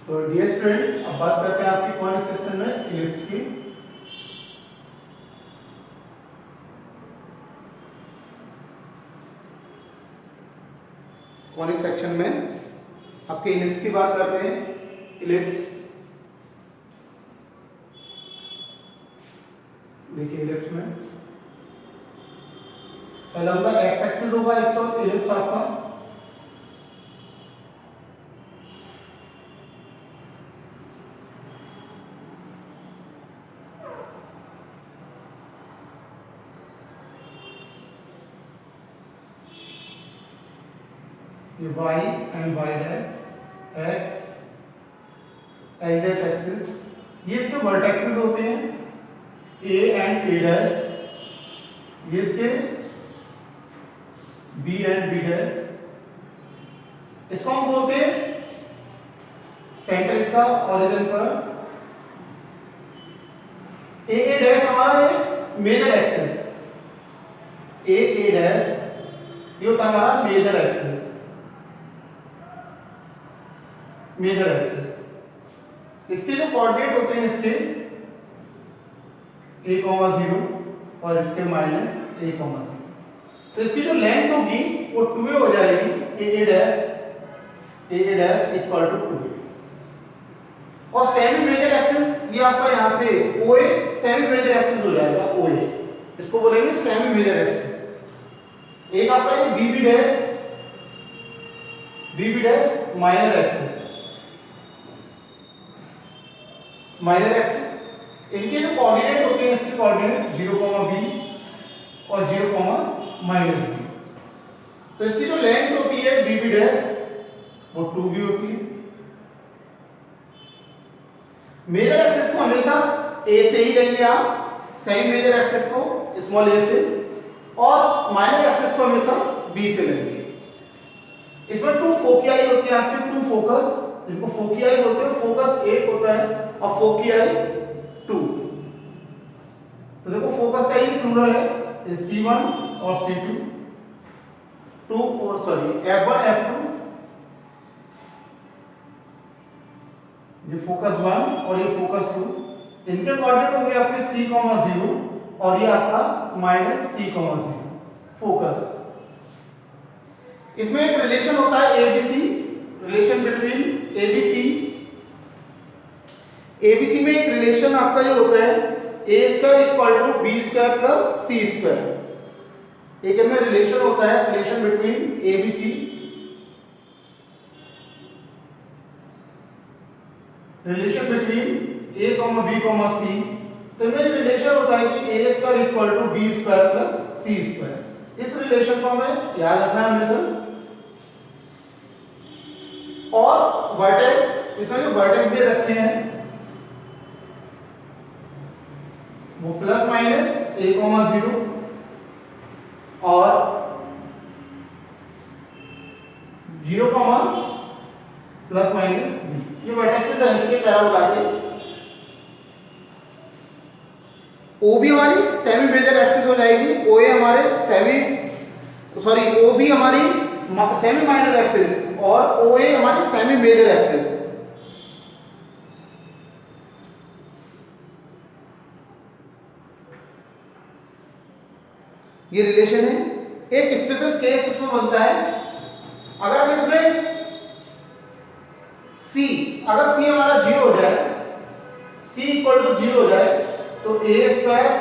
तो dear student, अब बात करते हैं आपकी कॉनिक सेक्शन में इलिप्स की। कॉनिक सेक्शन में आपके इलिप्स की बात करते हैं। इलिप्स, देखिए इलिप्स में पहला होगा एक्स एक्सिस होगा एक तो इलिप्स आपका, ये y and y dash, x dash axis, ये इसके वर्टेक्सेस होते हैं a एंड a डैश, ये इसके b एंड b डैश। इसको हम बोलते हैं सेंटर इसका ओरिजिन पर। a डैश हमारा एक मेजर एक्सिस, a डैश ये होता है हमारा मेजर एक्सिस, मेजर एक्सिस। इसके जो कोऑर्डिनेट होते हैं इसके a,0 और इसके -a,0। तो इसकी जो लेंथ होगी वो 2a हो जाएगी, a dash equal to 2a। और सेमी मेजर एक्सिस ये आपका यहां से OA सेमी मेजर एक्सिस हो जाएगा, OA इसको बोलेंगे सेमी मेजर एक्सिस। एक आपका ये BB dash minor axis, minor axis. इनके जो कोऑर्डिनेट होते हैं इसके कोऑर्डिनेट 0,b और 0,-b। तो इसकी जो लेंथ होती है BB डैश वो 2b होती है। मेजर एक्सिस को हमेशा a से ही लेंगे आप, सेमी मेजर एक्सिस को स्मॉल a से, और माइनर एक्सिस को हमेशा b से लेंगे। इसमें 2 फोकियाई होती है आपके, 2 फोकस, जिनको फोकियाई बोलते हैं। फोकस एक होता है और फोकियाई 2। तो देखो फोकस का ये प्लूरल है, C1 और C2, F1 F2, ये फोकस 1 और ये फोकस 2। इनके कोऑर्डिनेट होंगे आपके C,0 और ये आपका -C,0 फोकस। इसमें एक रिलेशन होता है ABC, रिलेशन बिटवीन ABC में एक रिलेशन आपका जो होता है a² = b² + c²। एक इनमें रिलेशन होता है, relation between ABC, relation between a, b, c। तो इनमें रिलेशन होता है कि a² = b² + c²। इस रिलेशन को हमें याद रखना है हमेशा। और वर्टेक्स, इसमें जो वर्टेक्स ये रखे हैं वो ±a,0 और 0, ±b। ये वर्टेक्सेस हैं इसके पैराबोला के। OB हमारी सेमी मेजर एक्सिस हो जाएगी, OB हमारी सेमी माइनर एक्सिस और OA हमारी सेमी मेजर एक्सिस। ये रिलेशन है। एक स्पेशल केस इसमें बनता है, अगर हम इसमें अगर C हमारा 0 हो जाए, C = 0 हो जाए, तो a²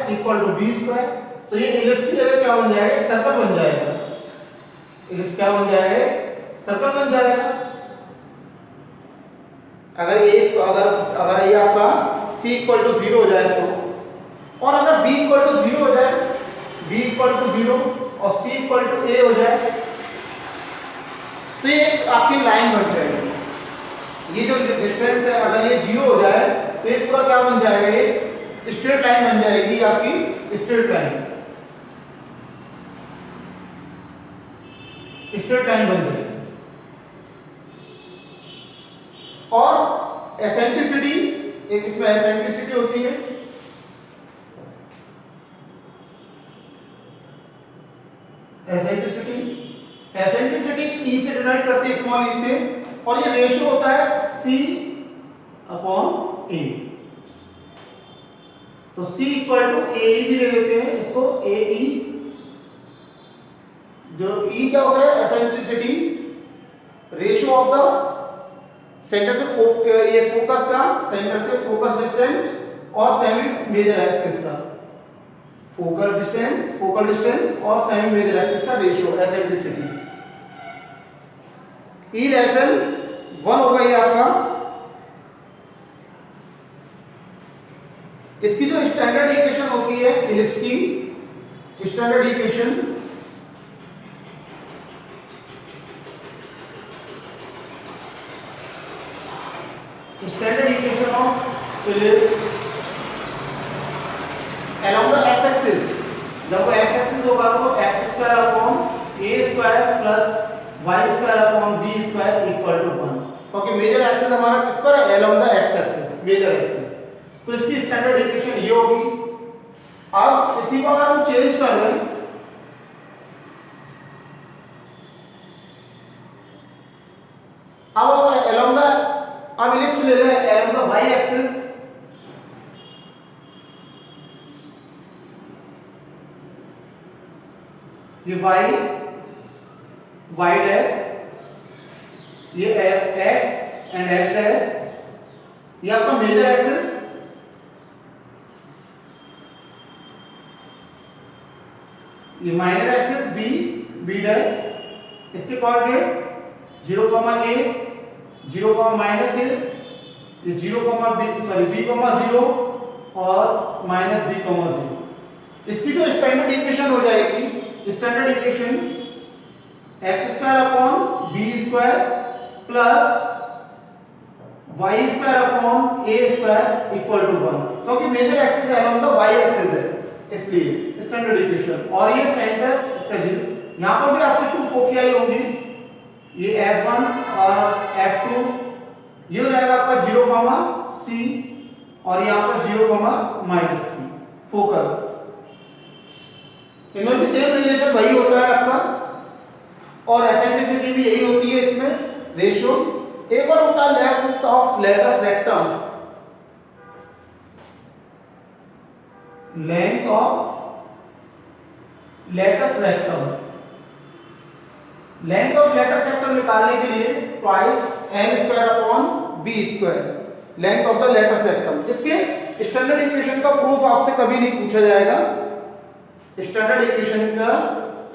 = b²। तो ये इलिप्स की जगह क्या बन जाएगा, एक सर्कल बन जाएगा। इलिप्स क्या बन जाएगा, सर्कल बन जाएगा। अगर ये आपका C = 0 हो जाए तो, और अगर b = 0 हो जाए, b = 0 और C = a हो जाए, तो ये आपकी लाइन बन जाएगी। ये जो डिस्टेंस है अगर ये 0 हो जाए तो ये पूरा क्या बन जाएगा, ये स्ट्रेट लाइन बन जाएगी, आपकी स्ट्रेट लाइन बन जाएगी। और एसेंट्रिसिटी, एक इसमें एसेंट्रिसिटी होती है। एसेंट्रिसिटी E से डिनोट करते हैं, स्मॉल e से, और ये रेशियो होता है C अपॉन ए। तो C इक्वल टू ए भी ले लेते हैं इसको, ए ई, जो E क्या होता है, eccentricity, ratio of the centre से ये फोकस का, सेंटर से फोकस डिस्टेंस और सेमी मेजर एक्सिस का फोकल डिस्टेंस और सेमी मेजर एक्सिस का ratio, eccentricity. E less than 1 होगा ये आपका। इसकी जो स्टैंडर्ड इक्वेशन होती है इलिप्स की, standard equation of ellipse along the x axis, जब वो x axis होगा तो x square upon a square plus y square upon b square equal to 1, क्योंकि मेजर एक्सिस हमारा किस पर है, along the x axis, major axis. तो इसकी स्टैंडर्ड इक्वेशन ये होगी। अब इसी को अगर हम चेंज कर दें, अब अगर along the, अब इलिप्स ले लें along the y axis, ये y डैश, ये x एंड x डैश, ये आपका मेजर एक्सिस, ये माइनर एक्सिस b डैश, इसके कोऑर्डिनेट 0, a 0, -a, ये 0, b, 0 और -b, 0। इसकी जो स्टैंडर्ड इक्वेशन हो जाएगी, standard equation x square upon b square plus y square upon a square equal to 1, क्योंकि major axis along the y axis है, इसलिए स्टैंडर्ड इक्वेशन। और ये सेंटर इसका 0, यहां पर भी आपकी 2 फोकियाई होंगी, ये f1 और f2, ये हो जाएगा आपका 0, c और यहां पर 0, -c फोकल। इनमें भी सेम रिलेशन वही होता है आपका, और एसेंट्रिसिटी भी यही होती है इसमें, रेशियो। एक और होता है length of latus rectum, length of latus rectum. Length of latus rectum निकालने के लिए twice n square upon b square, length of the latus rectum. इसके स्टैंडर्ड इक्वेशन का प्रूफ आपसे कभी नहीं पूछा जाएगा, स्टैंडर्ड इक्वेशन का,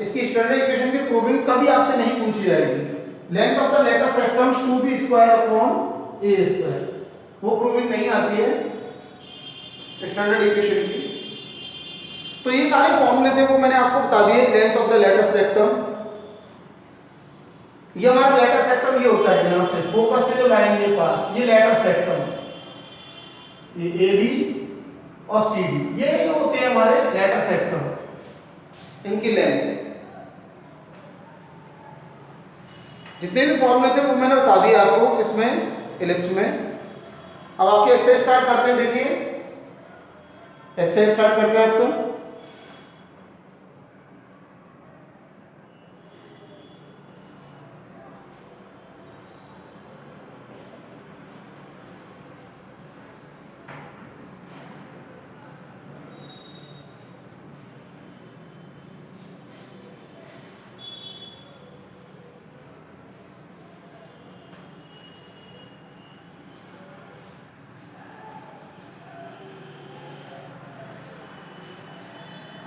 इसकी स्टैंडर्ड इक्वेशन की प्रूविंग कभी आपसे नहीं पूछी जाएगी। Length of the latus rectum 2b square upon a square, वो प्रूविंग नहीं आती है स्टैंडर्ड इक्वेशन की। तो ये सारे फॉर्मूले थे वो मैंने आपको बता दिए। Length of the latus rectum, ये हमारा लेटस रेक्टम ये होता है, यहां से फोकस से जो लाइन के पास, ये लेटस रेक्टम, ये AB और CD, ये होते हैं हमारे लेटस रेक्टम, इनकी लेंथ। जितने भी फॉर्मूले थे वो मैंने बता दिया आपको इसमें इलिप्स में। अब आपके एक्सरसाइज स्टार्ट करते हैं, देखिए एक्सरसाइज स्टार्ट करते हैं आपको।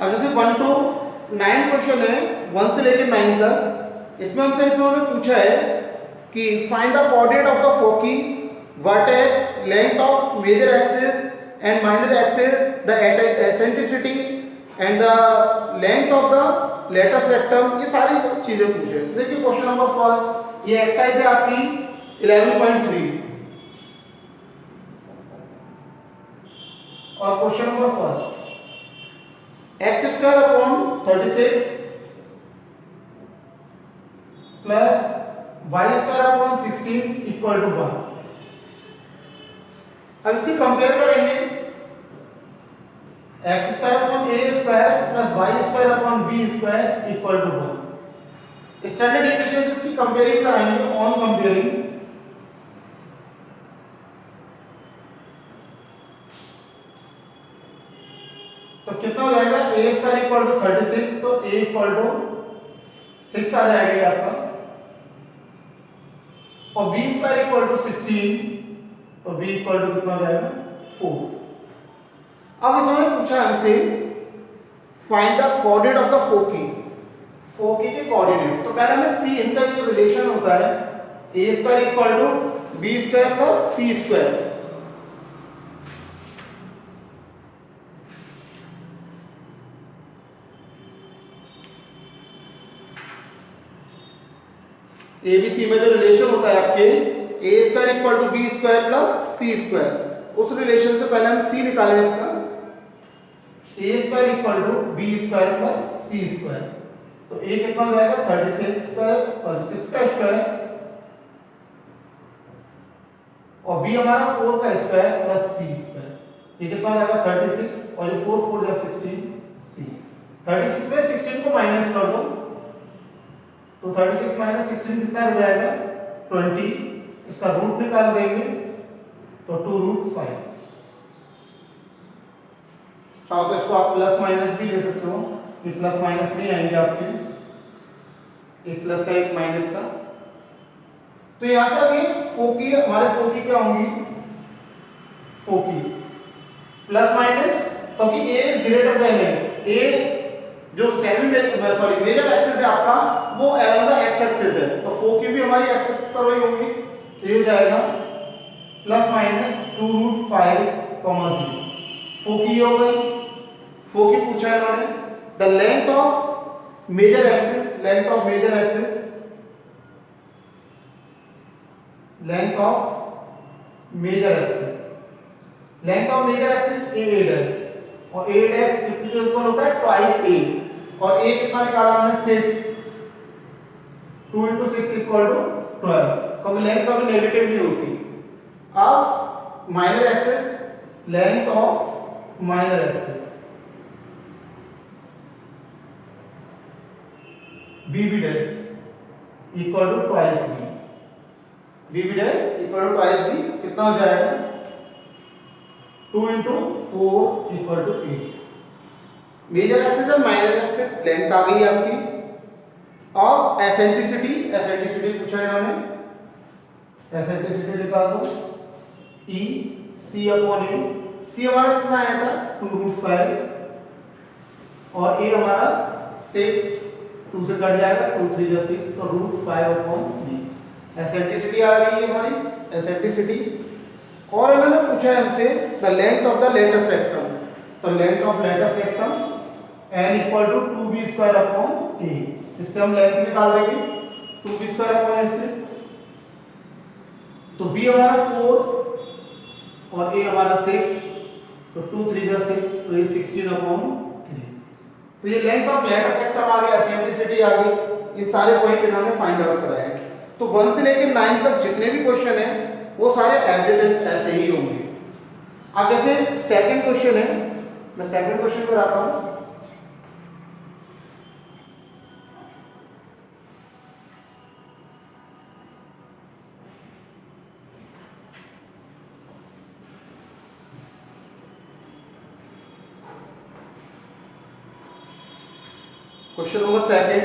अब जैसे 1 to 9 क्वेश्चन है, 1 से लेकर 9 तक, इसमें हमसे इन्होंने पूछा है कि find the coordinate of the foci, vertex, length of major axis and minor axis, the eccentricity and the length of the latus rectum, ये सारी चीजें पूछे। देखिए क्वेश्चन नंबर फर्स्ट, ये एक्सरसाइज है आपकी 11.3 और question number first, x square upon 36 प्लस y square upon 16 equal to 1। अब इसकी कंपेयर करेंगे, x square upon a square plus y square upon b square equal to 1। Standard equation से इसकी कंपेयरिंग कराएंगे, ऑन कंपेयरिंग कितना हो जाएगा ए स्क्वायर इक्वल टू 36, तो ए इक्वल टू 6 आ जाएगा ये आपका, और बी स्क्वायर इक्वल टू 16, तो बी इक्वल टू कितना हो जाएगा 4। अब इसने पूछा हमसे find the coordinate of the foci, foci के कोऑर्डिनेट। तो पहले हमें सी, इनका जो रिलेशन होता है A square equal to B square plus C square, ABC में जो रिलेशन होता है आपके A square equal to B square plus C square, उस रिलेशन से पहले हम सी निकालें इसका, A square equal to B square plus C square, तो ए कितना हो जाएगा 36 स्क्वायर, सॉरी 6 का स्क्वायर, और बी हमारा 4 का स्क्वायर प्लस सी स्क्वायर, ये कितना हो जाएगा 36, और ये 4 4 जा 16 सी। 36 में 16 को माइनस कर दो, तो 36 माइनस 16 कितना हो जाएगा 20, इसका रूट निकाल देंगे तो 2 रूट 5। चाहो तो इसको आप प्लस माइनस भी ले सकते हो, ये प्लस माइनस नहीं आएंगे आपके, एक प्लस का एक माइनस का। तो यहां से अब ये फोकी, हमारे फोकी क्या होंगी, फोकी प्लस माइनस, क्योंकि ए इज ग्रेटर देन ए, जो मेजर एक्सिस है आपका वो अराउंड द एक्स एक्सिस है, तो फोकी भी हमारी एक्स एक्सिस पर ही होंगी, तो ये हो जाएगा प्लस माइनस 2 रूट 5 कॉमा 0। फोकी हो गई, फोकी पूछा है हमारे the length of major axis, length of major axis, length of major axis, length of major axis a dash, और ए डैश कितने के इक्वल होता है ट्वाइस ए, और ए कितना निकाला हमने 6, 2 into 6 इक्वल टू 12, कभी लेंथ कभी नेगेटिव नहीं होती। अब minor axis, length of minor axis b b dash equal to twice b, b b dash equal to twice b, कितना हो जाएगा 2 into 4 equal to 8। Major axis और माइनर एक्सिस लेंथ आ गई आपकी। और एसेंट्रिसिटी, एसेंट्रिसिटी पूछा है इन्होंने, एसेंट्रिसिटी निकाल दो ई सी अपॉन ए, सी हमारा कितना आया था 2 रूट 5, और ए हमारा 6, 2 से कट जाएगा 2 3 जा 6, तो रूट 5 अपॉन 3। एसेंट्रिसिटी आ गई है हमारी, एसेंट्रिसिटी। और इन्होंने पूछा है हमसे the length of the latus rectum, तो length of latus rectum n equal to 2b square upon a, इससे हम लेंथ निकाल देंगे 2b स्क्वायर अपॉन a से, तो b हमारा 4 और a हमारा 6, तो 2 3 जा 6, तो ये 16 अपॉन 3। तो ये लेंथ ऑफ लेटर सेक्टम आ गया, एसेंट्रिसिटी आ गई, ये सारे पॉइंट इन्होंने फाइंड आउट कराए हैं। तो 1 से लेकर 9 तक जितने भी क्वेश्चन हैं वो सारे एज इट इज ऐसे ही होंगे। अब जैसे सेकंड क्वेश्चन है, मैं सेकंड क्वेश्चन कराता हूं। Question number second,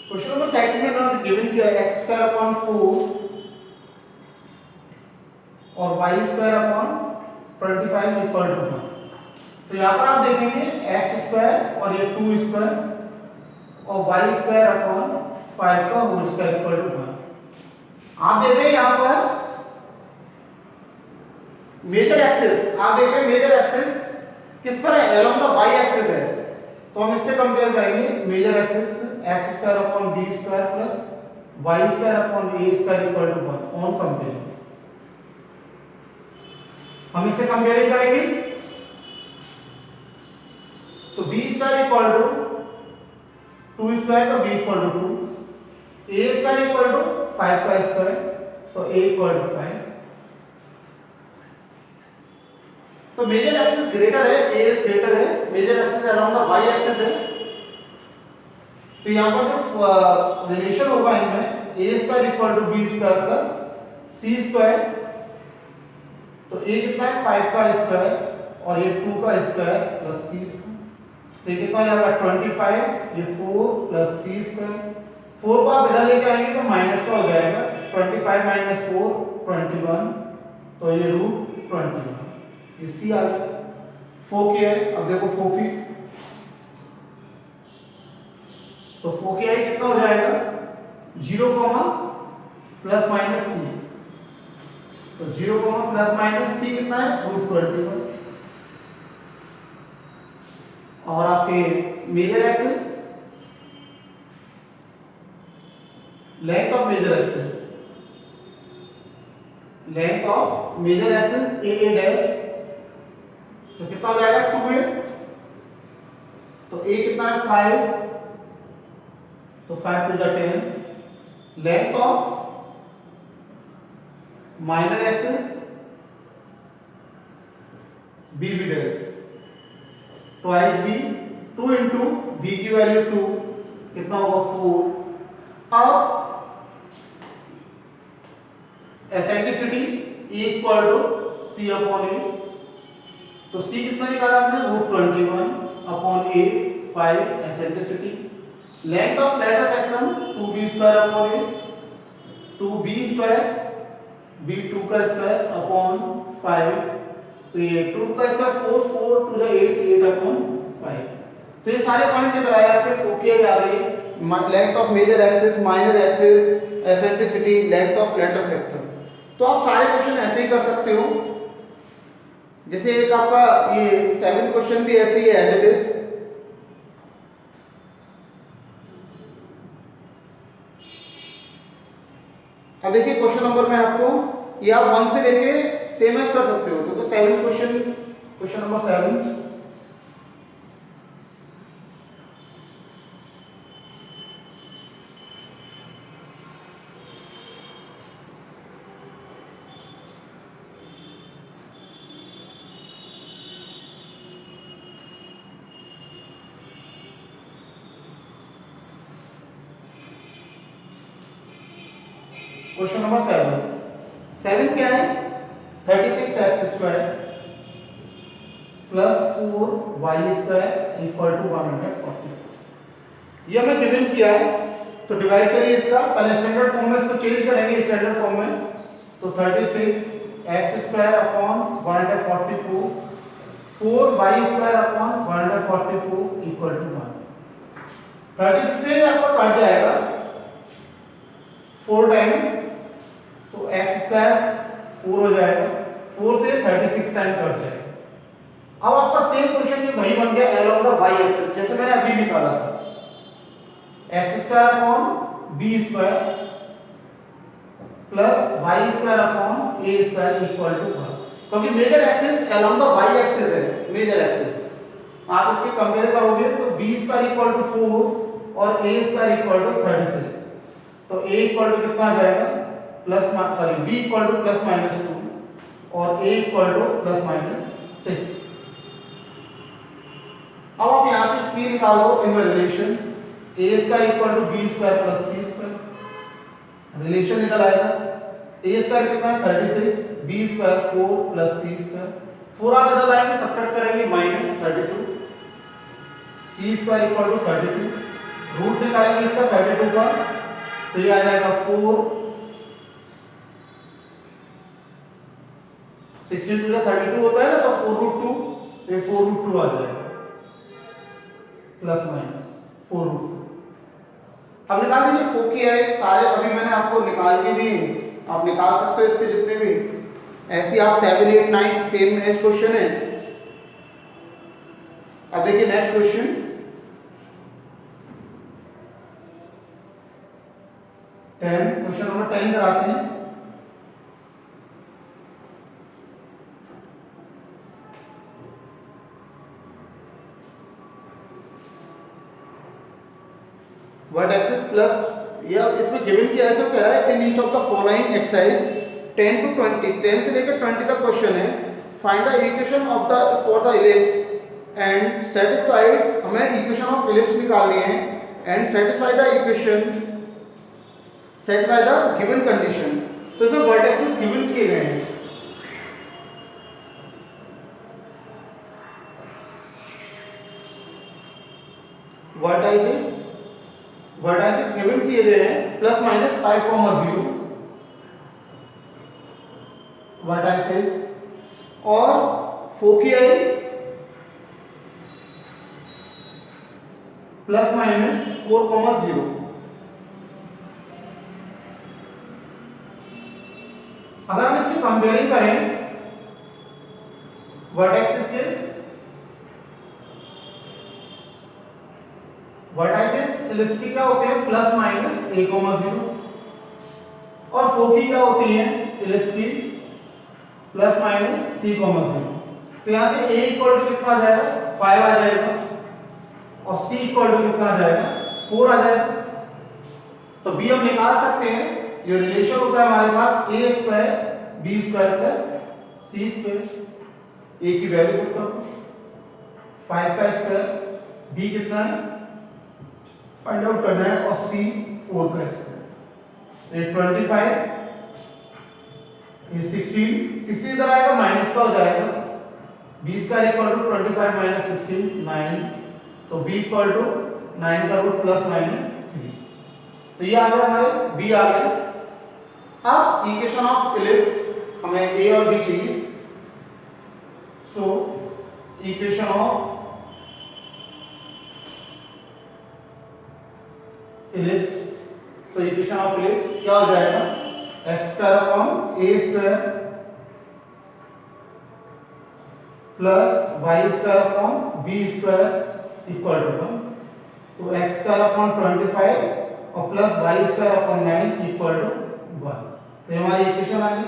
question number second में इन्होंने गिवन किया है x स्क्वायर अपॉन 4 और y square upon 25 equal to 1। तो यहाँ पर आप देखेंगे x स्क्वायर और ये 2 स्क्वायर और y स्क्वायर अपॉन 5 का होल स्क्वायर इक्वल टू 1। आप देख रहे हैं यहाँ पर मेजर एक्सिस, आप देख रहे हैं मेजर एक्सिस किस पर है, अलोंग द y एक्सिस है, तो हम इससे कंपेयर करेंगे major axis x square upon b square plus y square upon a square equal to 1 on compare, हम इससे कंपेयरिंग करेंगे। तो b square equal to 2 square, तो b equal to 2, a square equal to 5 का square, तो a equal to 5। तो major axis greater है, a is greater है, major axis around the y axis है, तो यहां पर जो रिलेशन होगा इनमें a square equal to b square plus c square, तो a कितना है 5 का स्क्वायर और ये 2 का स्क्वायर प्लस सी स्क्वायर, तो कितना जाएगा 25, ये 4 प्लस सी स्क्वायर, 4 को आप इधर लेके आएंगे तो माइनस का हो जाएगा, 25 माइनस 4 21, तो ये रूट 21, ये सी आ गया। फोकी है, अब देखो फोकी, तो फोकी आई कितना हो जाएगा 0 प्लस माइनस सी, तो 0 प्लस माइनस सी कितना है रूट 21, और आपके major axis, length of major axis, length of major axis a dash, तो कितना हो जाएगा 2a, तो a कितना है 5, तो 5 to the 10, length of minor axis b dash, twice b, 2 into b की वैल्यू 2 कितना होगा 4। अब eccentricity E equal to C upon A, तो c कितना निकाला हमने root 21 upon a 5 eccentricity, length of latus rectum 2b square upon a 2b square b 2 का square upon 5, तो ये 2 का स्क्वायर 4 4 टू द 8 8 अपॉन 5, तो ये सारे पॉइंट निकल आए आपके, फोकी आ गई, length of major axis, minor axis, eccentricity, length of latus rectum. तो आप सारे क्वेश्चन ऐसे ही कर सकते हो, जैसे एक आपका ये 7 क्वेश्चन भी ऐसे ही है एज इट इज। अब देखिए क्वेश्चन नंबर में आपको ये आप 1 से लेके सेम एज कर सकते हो, तो 7 question, question number 7, question number 7 क्या है 36x square plus 4y square equal to 144, ये हमें गिवन किया है, तो डिवाइड करिए इसका, पहले स्टैंडर्ड फॉर्म में इसको चेंज करेंगे स्टैंडर्ड फॉर्म में, तो 36x square upon 144 4y square upon 144 equal to 1, 36 से आपका कट जाएगा 4 टाइम, तो x स्क्वायर 4 हो जाएगा, 4 से 36 टाइम कट जाएगा। अब आपका सेम क्वेश्चन ये वही बन गया अलोंग द y एक्सिस, जैसे मैंने अभी निकाला था, x square upon b square plus y square upon a square equal to 1, क्योंकि major axis along the y axis है, मेजर एक्सिस, आप इसके कंपेयर करोगे तो b स्क्वायर इक्वल टू 4 और a स्क्वायर इक्वल टू 36, तो a इक्वल टू कितना आ जाएगा plus sorry b equal to plus minus 2 और a equal to plus minus 6। अब आप यहां से c निकालो इन relation, a square equal to b square plus c square, relation निकल आएगा, a स्क्वायर कितना है 36, b square 4 plus c square, 4 आप इधर लाएंगे सब्ट्रैक्ट करेंगे minus 32, c square equal to 32, root निकालेंगे इसका 32 का, तो ये आ जाएगा 4 16 टू 32 होता है ना, तो 4 रूट 2, तो ये 4 रूट 2 आ जाएगा प्लस माइनस 4 रूट 2। अब निकाल दीजिए फोकी है, सारे अभी मैंने आपको निकाल के दिए, आप निकाल सकते हो इसके जितने भी, ऐसे आप 7 8 9 सेम एज क्वेश्चन है। अब देखिए नेक्स्ट क्वेश्चन, क्वेश्चन नंबर 10 कराते हैं। वर्ड एक्सिस प्लस, ये इसमें गिवन किया ऐसा कह रहा है in each of the following exercise 10 to 20, 10 से लेकर 20 तक क्वेश्चन है, find the equation of the for the ellipse and satisfied, हमें इक्वेशन ऑफ इलिप्स निकालनी है, and satisfy the equation set by the given condition. तो इसमें वर्ड एक्सिस गिवन किए गए हैं, वर्टाइसिस गिवन किए गए हैं प्लस माइनस 5,0 वर्टाइसिस, और फोकियाई प्लस माइनस 4,0। अगर हम इसकी कंपेयरिंग करें वर्टेक्सिस के, वर्टाइसिस इलिप्स की क्या होते हैं प्लस माइनस 1,0, और फोकी क्या होती हैं इलिप्स की प्लस माइनस c,0। तो यहां से a इक्वल टू कितना आ जाएगा 5 आ जाएगा, और c इक्वल टू कितना आ जाएगा 4 आ जाएगा। तो b हम निकाल सकते हैं, ये रिलेशन होता है हमारे पास a square b square plus c square. a की वैल्यू पुट करो 5 का स्क्वायर, b कितना है फाइंड आउट करना है, और c 4 का स्क्वायर। ये 25, ये 16 इधर आएगा माइनस का हो जाएगा, b square equal to 25 minus 16 9, तो b इक्वल टू 9 का रूट प्लस माइनस 3। तो ये आ गया हमारे b आ गया। अब इक्वेशन ऑफ इलिप्स हमें a और b चाहिए, सो इक्वेशन ऑफ इलिप्स, तो इक्वेशन ऑफ इलिप्स क्या हो जाएगा x square upon a square plus y square upon b square equal to 1। तो x स्क्वायर अपॉन 25 और plus y square upon 9 equal to 1। तो हमारी इक्वेशन आ गई।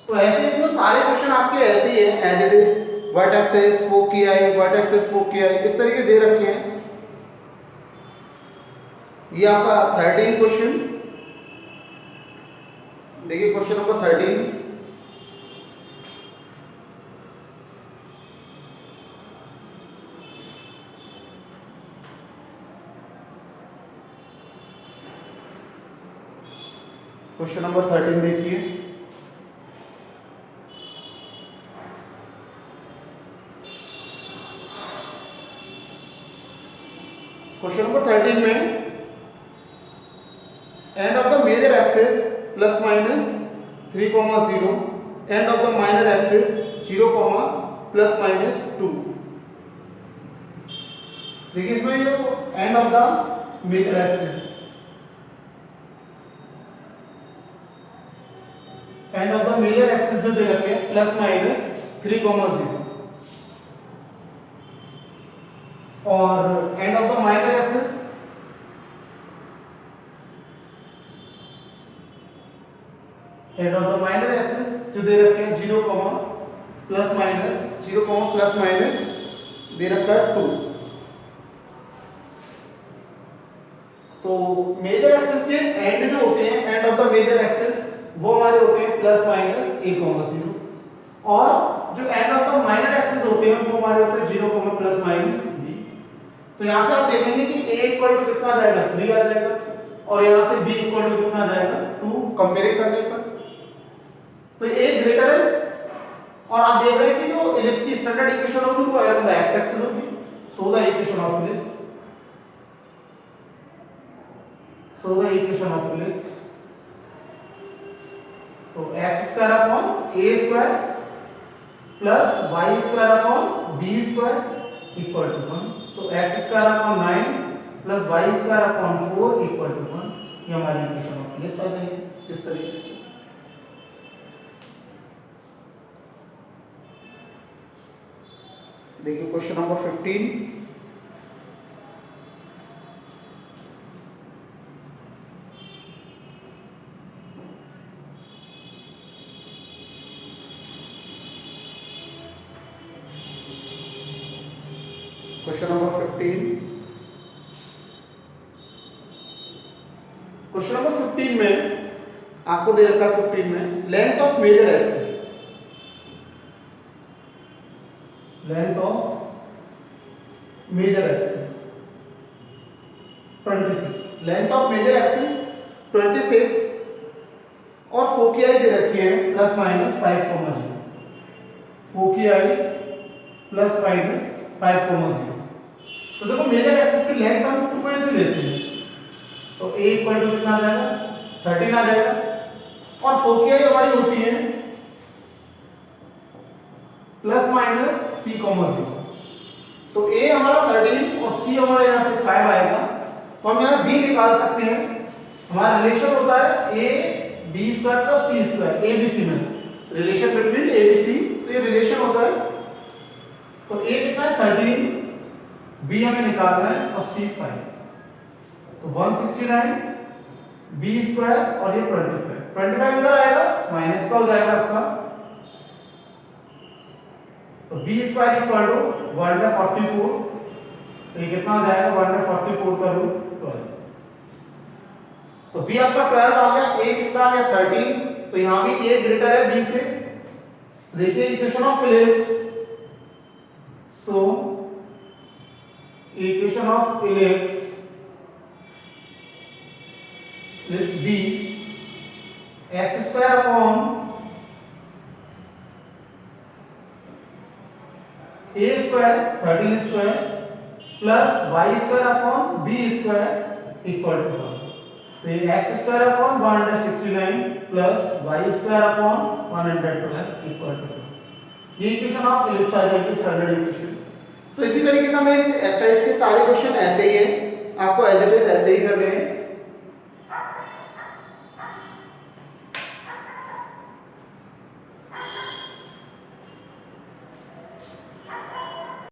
तो ऐसे इसमें सारे क्वेश्चन आपके ऐसे ही है, एज इट इज वर्टेक्सेस फोकियाई वर्टेक्सेस फोकियाई इस तरीके दे रखे हैं। ये आपका 13 क्वेश्चन देखिए, क्वेश्चन नंबर 13, क्वेश्चन नंबर 13 देखिए। क्वेश्चन नंबर 13 में end of the major axis plus minus 3,0, end of the minor axis 0, plus minus 2। देखिए इसमें जो end of the major axis, end of the major axis जो दे रखे हैं प्लस माइनस 3,0, और end of the minor axis जो दे रखे हैं 0, प्लस माइनस 0, प्लस माइनस दे रखा है 2। तो मेजर एक्सिस के एंड जो होते हैं, end of the major axis वो हमारे होते हैं प्लस माइनस 1,0, और जो end of the minor axis होते हैं वो हमारे होते हैं 0, प्लस माइनस b। तो यहां से आप देखेंगे कि a इक्वल टू कितना आ जाएगा 3 आ जाएगा, और यहां से b इक्वल टू कितना आ जाएगा 2 कंपेयर करने पर। तो a ग्रेटर है, और आप देख रहे हैं कि जो इलिप्स की स्टैंडर्ड इक्वेशन होगी वो अलोंग द x एक्सिस होगी। So the equation of ellipse, तो x square upon a square plus y square upon b square equal to 1। तो x square upon 9 plus y square upon 4 equal to 1। ये हमारी equation of ellipse आ जाएगी इस तरीके से। देखिए क्वेश्चन नंबर 15, क्वेश्चन नंबर 15 में आपको दे रखा है 15 में length of major axis, length of major axis 26, length of major axis 26, और फोकियाई दे रखी है plus minus 5,0, foci plus minus 5,0। तो तो देखो मेजर एक्सिस की लेंथ हम 2a से लेते हैं, तो a इक्वल टू कितना आ जाएगा 13 आ जाएगा। और फोकियाई हमारी होती है प्लस माइनस c कॉमा 0। तो a हमारा 13 और c हमारा यहाँ से 5 आएगा, तो हम यहाँ b निकाल सकते हैं। हमारा रिलेशन होता है a b square plus c square, abc में रिलेशन बिटवीन abc, तो ये रिलेशन होता है। तो a कितना है 13, b हमें निकालना है और c 5, तो 169 b स्क्वायर और ये 25 इधर आएगा माइनस का हो जाएगा आपका, तो b स्क्वायर इक्वल टू 1/44, तो ये कितना आ जाएगा 1/44 का रूट 12। तो b आपका 12 आ गया, a कितना आ गया 13, तो यहां भी a ग्रेटर है b से। देखिए equation of ellipse, so equation of ellipse ellipse b x square upon a square 13 square plus y square upon b square equal to 1। तो ये x square upon 169 plus y square upon 112 equal to 1। ये equation of ellipse आ जाएगी standard equation. तो इसी तरीके से हमें इस एक्सरसाइज के सारे क्वेश्चन ऐसे ही हैं, आपको एज इट इज ऐसे ही करने हैं।